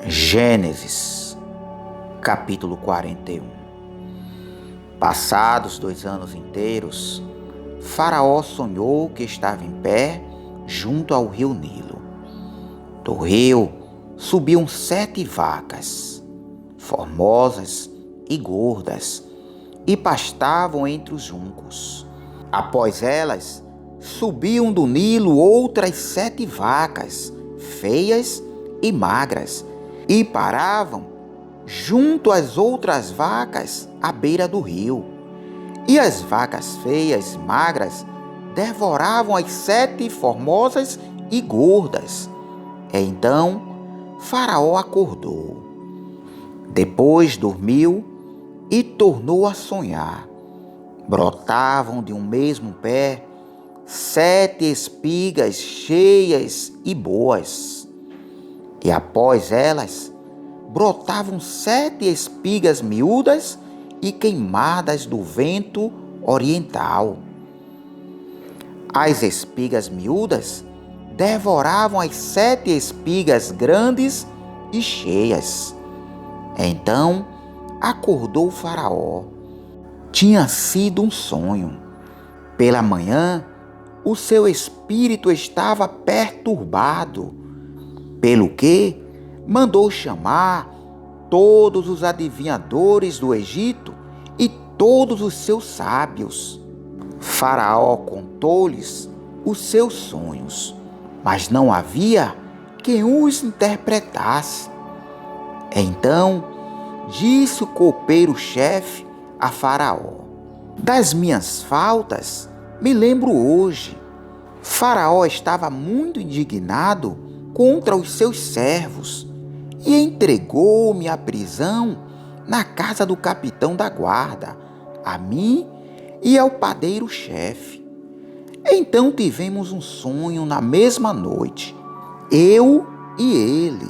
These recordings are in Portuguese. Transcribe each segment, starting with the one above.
Gênesis, capítulo 41. Passados 2 anos inteiros, Faraó sonhou que estava em pé junto ao rio Nilo. Do rio subiam 7 vacas, formosas e gordas, e pastavam entre os juncos. Após elas, subiam do Nilo outras 7 vacas, feias e magras, e paravam junto às outras vacas à beira do rio. E as vacas feias e magras devoravam as 7 formosas e gordas. Então Faraó acordou. Depois dormiu e tornou a sonhar. Brotavam de um mesmo pé 7 espigas cheias e boas. E após elas, brotavam 7 espigas miúdas e queimadas do vento oriental. As espigas miúdas devoravam as 7 espigas grandes e cheias. Então acordou o Faraó. Tinha sido um sonho. Pela manhã, o seu espírito estava perturbado, pelo que mandou chamar todos os adivinhadores do Egito e todos os seus sábios. Faraó contou-lhes os seus sonhos, mas não havia quem os interpretasse. Então disse o copeiro-chefe a Faraó: das minhas faltas me lembro hoje. Faraó estava muito indignado contra os seus servos e entregou-me à prisão na casa do capitão da guarda, a mim e ao padeiro-chefe. Então tivemos um sonho na mesma noite, eu e ele,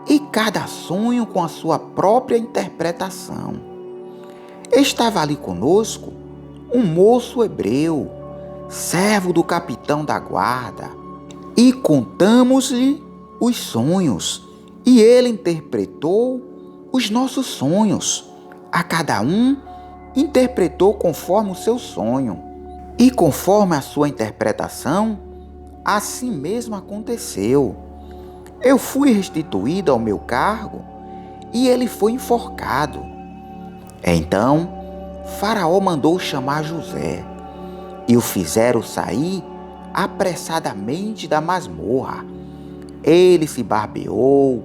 e cada sonho com a sua própria interpretação. Estava ali conosco um moço hebreu, servo do capitão da guarda, e contamos-lhe os sonhos, e ele interpretou os nossos sonhos. A cada um interpretou conforme o seu sonho, e conforme a sua interpretação, assim mesmo aconteceu. Eu fui restituído ao meu cargo, e ele foi enforcado. Então Faraó mandou chamar José, e o fizeram sair apressadamente da masmorra. Ele se barbeou,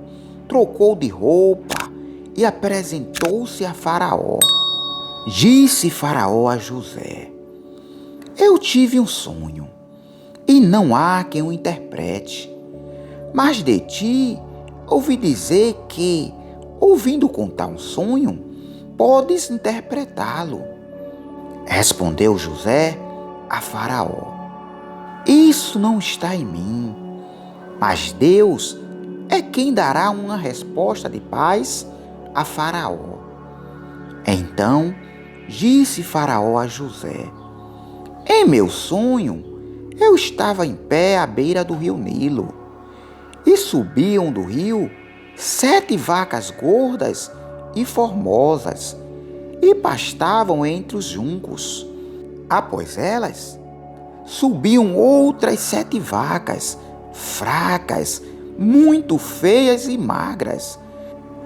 trocou de roupa e apresentou-se a Faraó. Disse Faraó a José: eu tive um sonho, e não há quem o interprete. Mas de ti ouvi dizer que, ouvindo contar um sonho, podes interpretá-lo. Respondeu José a Faraó: isso não está em mim, mas Deus é quem dará uma resposta de paz a Faraó. Então disse Faraó a José: em meu sonho eu estava em pé à beira do rio Nilo, e subiam do rio 7 vacas gordas e formosas, e pastavam entre os juncos. Após elas, subiam outras 7 vacas, fracas, muito feias e magras,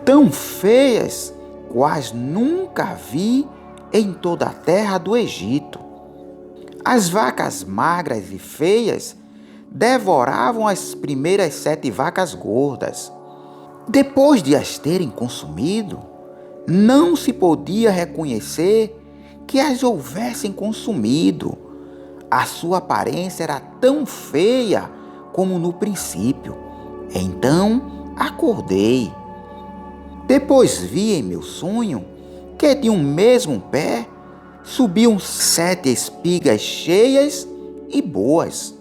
tão feias quais nunca vi em toda a terra do Egito. As vacas magras e feias devoravam as primeiras 7 vacas gordas. Depois de as terem consumido, não se podia reconhecer que as houvessem consumido. A sua aparência era tão feia como no princípio. Então acordei. Depois vi em meu sonho que de um mesmo pé subiam 7 espigas cheias e boas.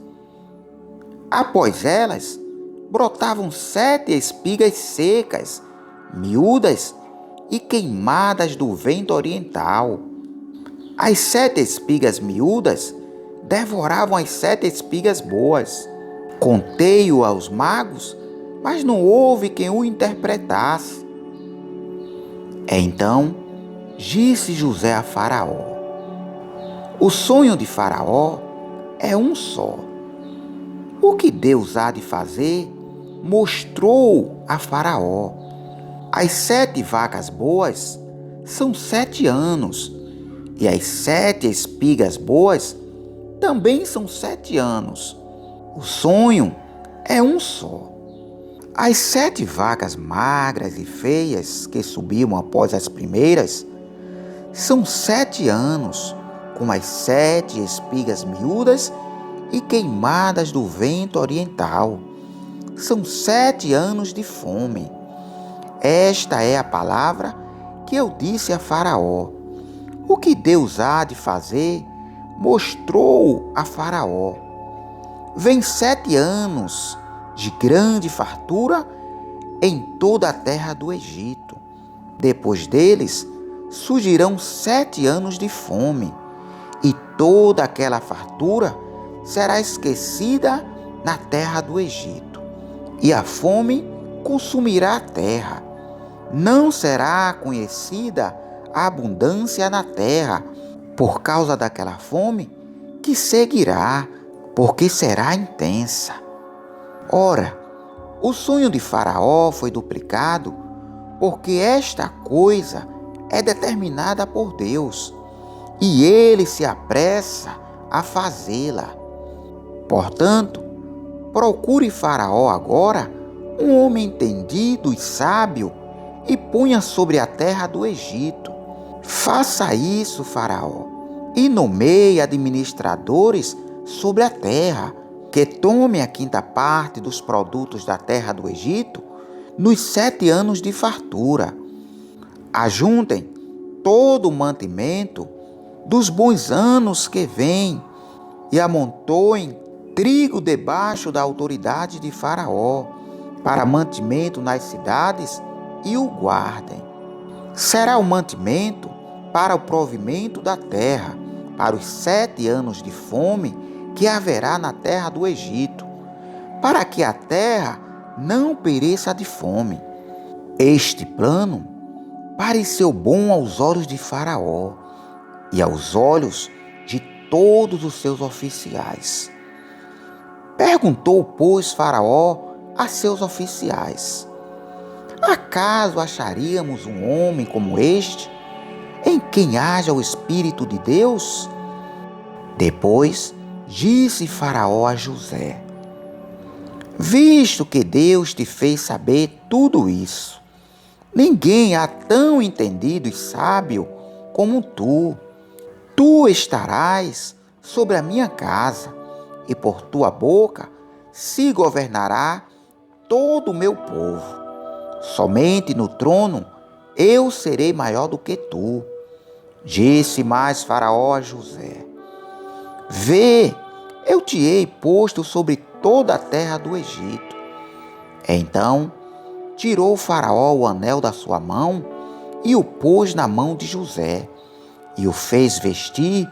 Após elas, brotavam 7 espigas secas, miúdas e queimadas do vento oriental. As 7 espigas miúdas devoravam as 7 espigas boas. Contei-o aos magos mas não houve quem o interpretasse. Então disse José a Faraó: o sonho de Faraó é um só. O que Deus há de fazer, mostrou a Faraó. As 7 vacas boas são 7 anos, e as 7 espigas boas também são 7 anos. O sonho é um só. As 7 vacas magras e feias que subiam após as primeiras são 7 anos, com as 7 espigas miúdas e queimadas do vento oriental. São 7 anos de fome. Esta é a palavra que eu disse a Faraó. O que Deus há de fazer, mostrou a Faraó. Vem 7 anos de grande fartura em toda a terra do Egito. Depois deles, surgirão 7 anos de fome, e toda aquela fartura será esquecida na terra do Egito, e a fome consumirá a terra. Não será conhecida a abundância na terra, por causa daquela fome que seguirá, porque será intensa. Ora, o sonho de Faraó foi duplicado, porque esta coisa é determinada por Deus, e ele se apressa a fazê-la. Portanto, procure Faraó agora um homem entendido e sábio, e ponha sobre a terra do Egito. Faça isso, Faraó, e nomeie administradores sobre a terra, que tome a 5ª parte dos produtos da terra do Egito nos 7 anos de fartura. Ajuntem todo o mantimento dos bons anos que vêm e amontoem trigo debaixo da autoridade de Faraó, para mantimento nas cidades, e o guardem. Será o mantimento para o provimento da terra, para os 7 anos de fome que haverá na terra do Egito, para que a terra não pereça de fome. Este plano pareceu bom aos olhos de Faraó e aos olhos de todos os seus oficiais. Perguntou, pois, Faraó a seus oficiais: acaso acharíamos um homem como este, em quem haja o Espírito de Deus? Depois disse Faraó a José: visto que Deus te fez saber tudo isso, ninguém há tão entendido e sábio como tu. Tu estarás sobre a minha casa, e por tua boca se governará todo o meu povo. Somente no trono eu serei maior do que tu. Disse mais Faraó a José: vê, eu te hei posto sobre toda a terra do Egito. Então tirou Faraó o anel da sua mão e o pôs na mão de José, e o fez vestir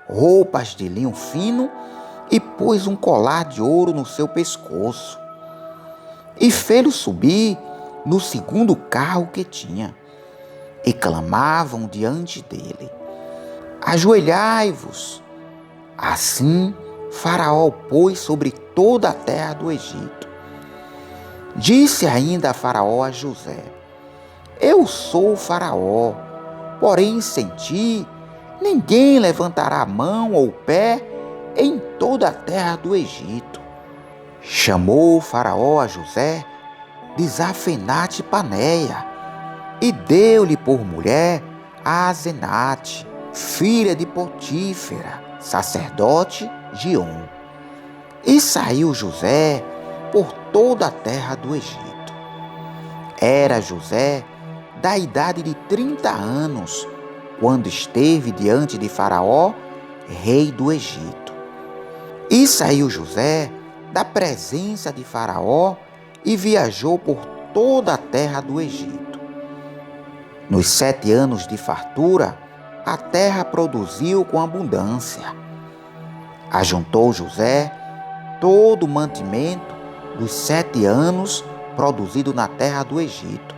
roupas de linho fino e pôs um colar de ouro no seu pescoço. E fê-lo subir no 2º carro que tinha, e clamavam diante dele: ajoelhai-vos. Assim Faraó o pôs sobre toda a terra do Egito. Disse ainda Faraó a José: eu sou Faraó, porém sem ti ninguém levantará a mão ou o pé em toda a terra do Egito. Chamou Faraó a José de Zafenate-Paneia e deu-lhe por mulher a Asenate, filha de Potífera, sacerdote de On. E saiu José por toda a terra do Egito. Era José da idade de 30 anos, quando esteve diante de Faraó, rei do Egito. E saiu José da presença de Faraó e viajou por toda a terra do Egito. Nos 7 anos de fartura, a terra produziu com abundância. Ajuntou José todo o mantimento dos 7 anos produzido na terra do Egito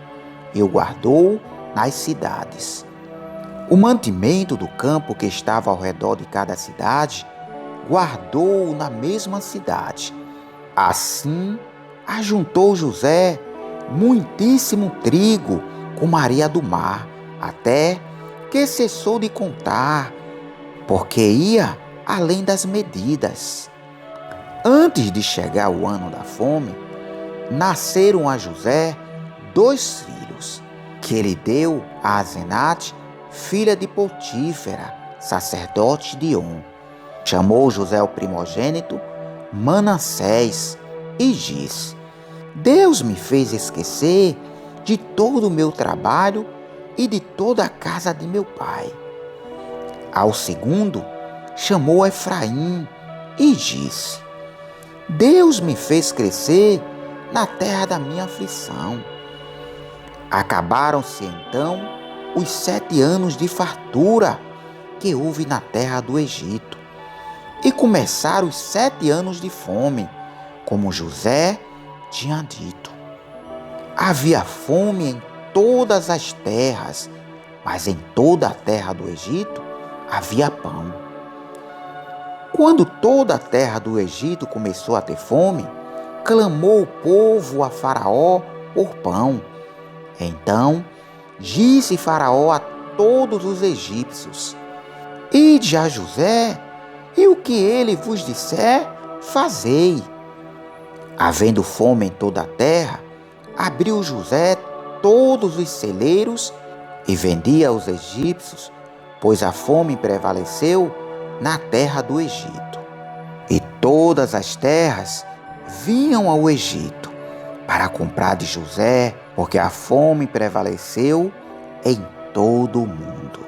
e o guardou nas cidades. O mantimento do campo que estava ao redor de cada cidade guardou-o na mesma cidade. Assim, ajuntou José muitíssimo trigo com areia do mar, até que cessou de contar, porque ia além das medidas. Antes de chegar o ano da fome, nasceram a José 2 filhos, que ele deu a Asenate, filha de Potífera, sacerdote de On. Chamou José o primogênito Manassés e disse: Deus me fez esquecer de todo o meu trabalho e de toda a casa de meu pai. Ao segundo, chamou Efraim e disse: Deus me fez crescer na terra da minha aflição. Acabaram-se então os 7 anos de fartura que houve na terra do Egito, e começaram os 7 anos de fome, como José tinha dito. Havia fome em todas as terras, mas em toda a terra do Egito havia pão. Quando toda a terra do Egito começou a ter fome, clamou o povo a Faraó por pão. Então disse Faraó a todos os egípcios: Ide a José, e o que ele vos disser, fazei. Havendo fome em toda a terra, abriu José todos os celeiros e vendia aos egípcios, pois a fome prevaleceu na terra do Egito. E todas as terras vinham ao Egito para comprar de José, porque a fome prevaleceu em todo o mundo.